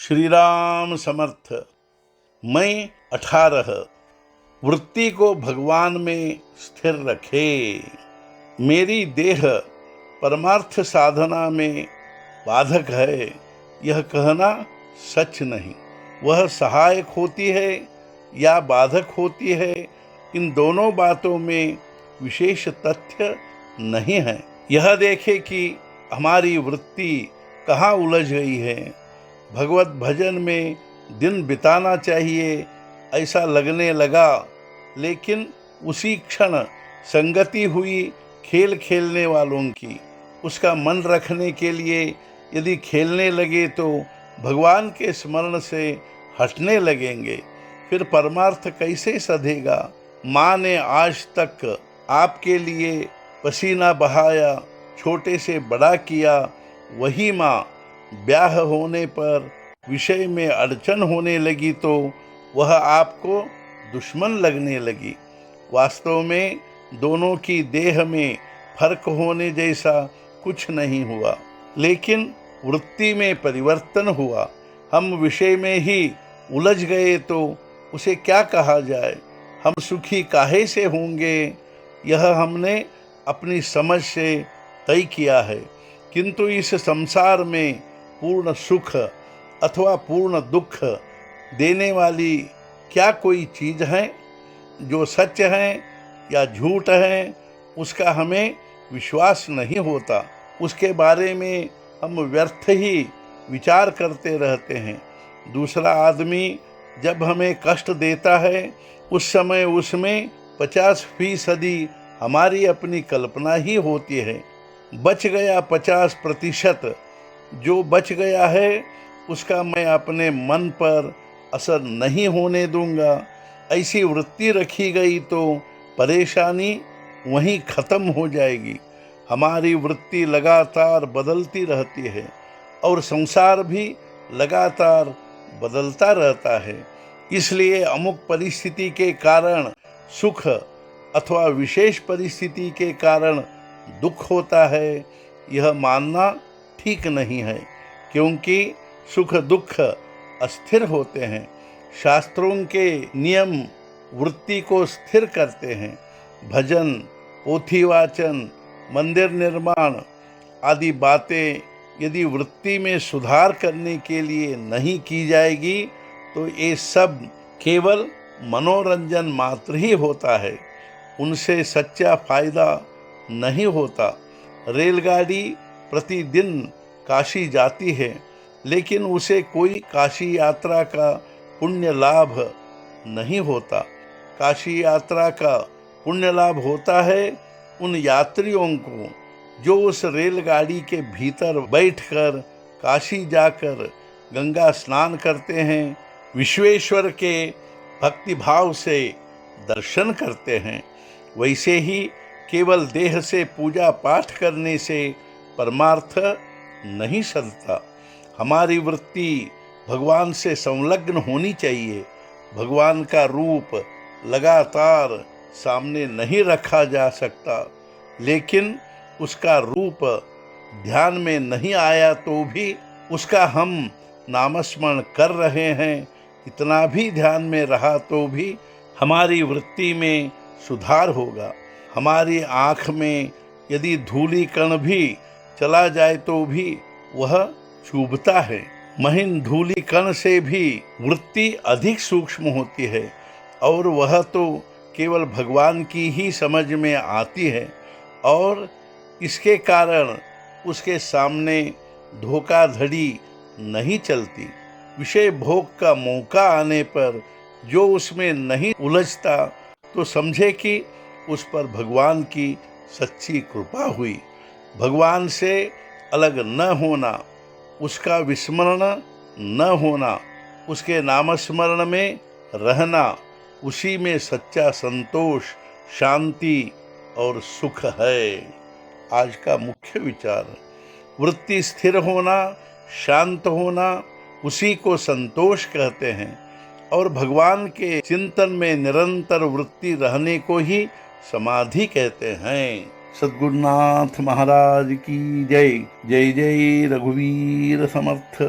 श्री राम समर्थ। मैं 18 वृत्ति को भगवान में स्थिर रखे। मेरी देह परमार्थ साधना में बाधक है, यह कहना सच नहीं। वह सहायक होती है या बाधक होती है, इन दोनों बातों में विशेष तथ्य नहीं है। यह देखे कि हमारी वृत्ति कहाँ उलझ गई है। भगवत भजन में दिन बिताना चाहिए ऐसा लगने लगा, लेकिन उसी क्षण संगति हुई खेल खेलने वालों की। उसका मन रखने के लिए यदि खेलने लगे तो भगवान के स्मरण से हटने लगेंगे, फिर परमार्थ कैसे सधेगा। माँ ने आज तक आपके लिए पसीना बहाया, छोटे से बड़ा किया। वही माँ ब्याह होने पर विषय में अड़चन होने लगी तो वह आपको दुश्मन लगने लगी। वास्तव में दोनों की देह में फर्क होने जैसा कुछ नहीं हुआ, लेकिन वृत्ति में परिवर्तन हुआ। हम विषय में ही उलझ गए तो उसे क्या कहा जाए। हम सुखी काहे से होंगे, यह हमने अपनी समझ से तय किया है। किंतु इस संसार में पूर्ण सुख अथवा पूर्ण दुख देने वाली क्या कोई चीज़ है। जो सच है या झूठ है उसका हमें विश्वास नहीं होता। उसके बारे में हम व्यर्थ ही विचार करते रहते हैं। दूसरा आदमी जब हमें कष्ट देता है उस समय उसमें 50% हमारी अपनी कल्पना ही होती है। बच गया 50%। जो बच गया है उसका मैं अपने मन पर असर नहीं होने दूंगा। ऐसी वृत्ति रखी गई तो परेशानी वहीं ख़त्म हो जाएगी। हमारी वृत्ति लगातार बदलती रहती है और संसार भी लगातार बदलता रहता है। इसलिए अमुक परिस्थिति के कारण सुख अथवा विशेष परिस्थिति के कारण दुख होता है, यह मानना ठीक नहीं है, क्योंकि सुख दुख अस्थिर होते हैं। शास्त्रों के नियम वृत्ति को स्थिर करते हैं। भजन, पोथी वाचन, मंदिर निर्माण आदि बातें यदि वृत्ति में सुधार करने के लिए नहीं की जाएगी तो ये सब केवल मनोरंजन मात्र ही होता है, उनसे सच्चा फायदा नहीं होता। रेलगाड़ी प्रतिदिन काशी जाती है, लेकिन उसे कोई काशी यात्रा का पुण्य लाभ नहीं होता। काशी यात्रा का पुण्य लाभ होता है उन यात्रियों को जो उस रेलगाड़ी के भीतर बैठकर काशी जाकर गंगा स्नान करते हैं, विश्वेश्वर के भक्तिभाव से दर्शन करते हैं। वैसे ही केवल देह से पूजा पाठ करने से परमार्थ नहीं सधता। हमारी वृत्ति भगवान से संलग्न होनी चाहिए। भगवान का रूप लगातार सामने नहीं रखा जा सकता, लेकिन उसका रूप ध्यान में नहीं आया तो भी उसका हम नामस्मरण कर रहे हैं, इतना भी ध्यान में रहा तो भी हमारी वृत्ति में सुधार होगा। हमारी आँख में यदि धूली कण भी चला जाए तो भी वह चुभता है। महीन धूली कण से भी वृत्ति अधिक सूक्ष्म होती है और वह तो केवल भगवान की ही समझ में आती है, और इसके कारण उसके सामने धोखाधड़ी नहीं चलती। विषय भोग का मौका आने पर जो उसमें नहीं उलझता तो समझे कि उस पर भगवान की सच्ची कृपा हुई। भगवान से अलग न होना, उसका विस्मरण न होना, उसके नामस्मरण में रहना, उसी में सच्चा संतोष, शांति और सुख है। आज का मुख्य विचार, वृत्ति स्थिर होना, शांत होना, उसी को संतोष कहते हैं, और भगवान के चिंतन में निरंतर वृत्ति रहने को ही समाधि कहते हैं। सद्गुरुनाथ महाराज की जय। जय जय रघुवीर समर्थ।